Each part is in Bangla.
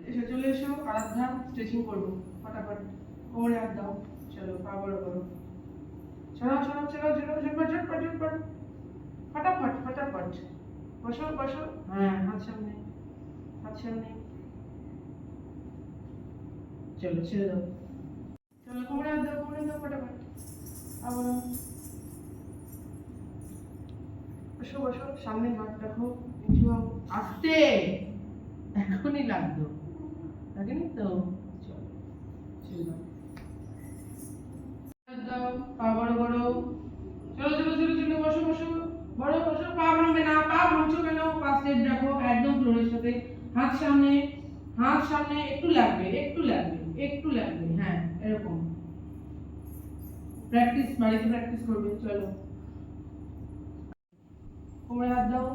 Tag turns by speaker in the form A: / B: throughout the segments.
A: এসে চলে এসো, আরাধ্যা স্ট্রেচিং করবো ফটাফট। কোমরে হাত দাও, চলো পা বড় করো, ছড়াও ছড়াও ছড়াও ছড়াও, ঝটপট ঝটপট ঝটপট, ফটাফট ফটাফট। বসো বসো, হ্যাঁ হাত সামনে, হাত সামনে, চলো ছেড়ে দাও, চলো কোমরে হাত দাও, কোমরে দাও ফটাফট, আবার বসো বসো, সামনে হাত রাখো, নিচু হও, আস্তে, এখনই লাগতো, লাগেনি তো, চলো ছেড়ে দাও, হাত দাও, পা বড় করো, চলো চলো চলো চলো, বসো বসো, বড় বসো, পা ভাঙবে না, পা ভাঙছো কেন, পা স্ট্রেট রাখো একদম ফ্লোরের সাথে, হাত সামনে, হাত সামনে, একটু লাগবে একটু লাগবে একটু লাগবে, হ্যাঁ এরকম প্র্যাকটিস, বাড়িতে প্র্যাকটিস করবে, চলো কোমরে হাত দাও,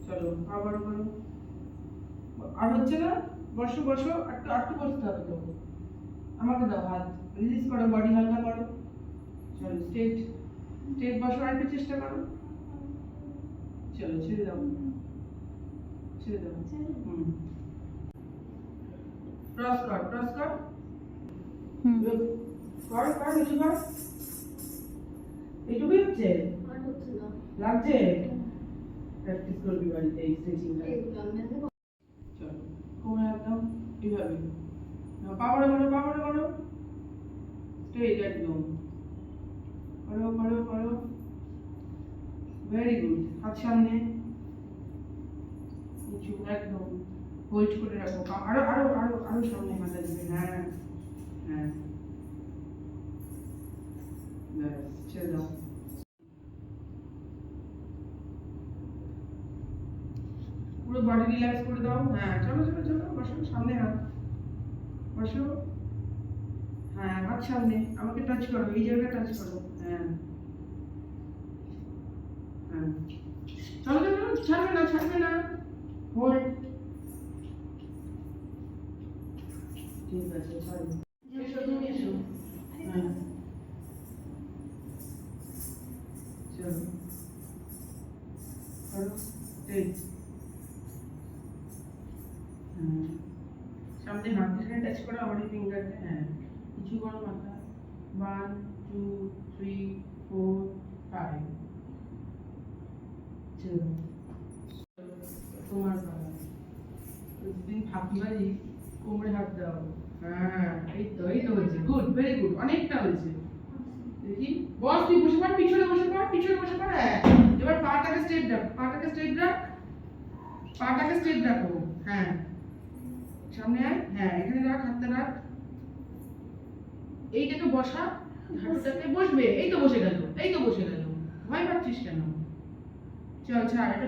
A: চলো পা বড় করো, আর হচ্ছে না, বসো বসো, একটু একটু বসতে হবে তো, আমাকে দাও হাত, রিলিজ করো, বডি হালকা করো, চলো স্ট্রেট, স্ট্রেট বসো, আর একটু চেষ্টা করো, চলো ছেড়ে দাও, ছেড়ে দাও, ক্রস কর, ক্রস কর, কর কর, নিচু কর, এইটুকুই হচ্ছে, লাগছে, প্র্যাকটিস করবি বাড়িতে এই স্ট্রেচিংটা, চলো কোমরে হাত দাও, এইভাবে পা বড় করো, পা বড় করো, স্ট্রেট একদম, করো করো করো, ভেরি গুড, হাত সামনে, নিচু একদম, হোল্ড করে রাখো, আরো আরো আরো আরো সামনে মাথা দিবে, হ্যাঁ হ্যাঁ, ব্যাস ছেড়ে দাও, পুরো বডি রিল্যাক্স করে দাও, হ্যাঁ চলো চলো চলো, বসো সামনে হাত, বসো, হ্যাঁ হাত সামনে, আমাকে টাচ করো, এই জায়গাটা টাচ করো, হ্যাঁ হ্যাঁ, চলো চলো, ছাড়বে না ছাড়বে না, হোল্ড, ঠিক আছে ছাড়বে, এসো তুমি এসো, হ্যাঁ চলো করো, স্ট্রেট, হ্যাঁ সামনে হাতের সাথে টাচ করো, আমার এই ফিঙ্গারটা, হ্যাঁ কিছু করো মাথা, 1 2 3 4 5, চলো তোমার পালা, প্রতিদিন ফাঁকিবাজি, কোমরে হাত দাও, হ্যাঁ এই তো হয়েছে, গুড ভেরি গুড, অনেকটা হয়েছে, দেখি বস, তুই বসে পড়, পিছনে বসে পড়, পিছনে বসে পড়, হ্যাঁ এবার পাটাকে স্ট্রেট রাখ, পাটাকে স্ট্রেট রাখ, পাটাকে স্ট্রেট রাখো, হ্যাঁ সামনে আয়, হ্যাঁ এখানে রাখ, হাতটা রাখ, এইটাকে বসা, হাঁটুটাকে বসবে, এই তো বসে গেল, এই তো বসে গেল, ভয় পাচ্ছিস কেন, চল ছাড়, এটা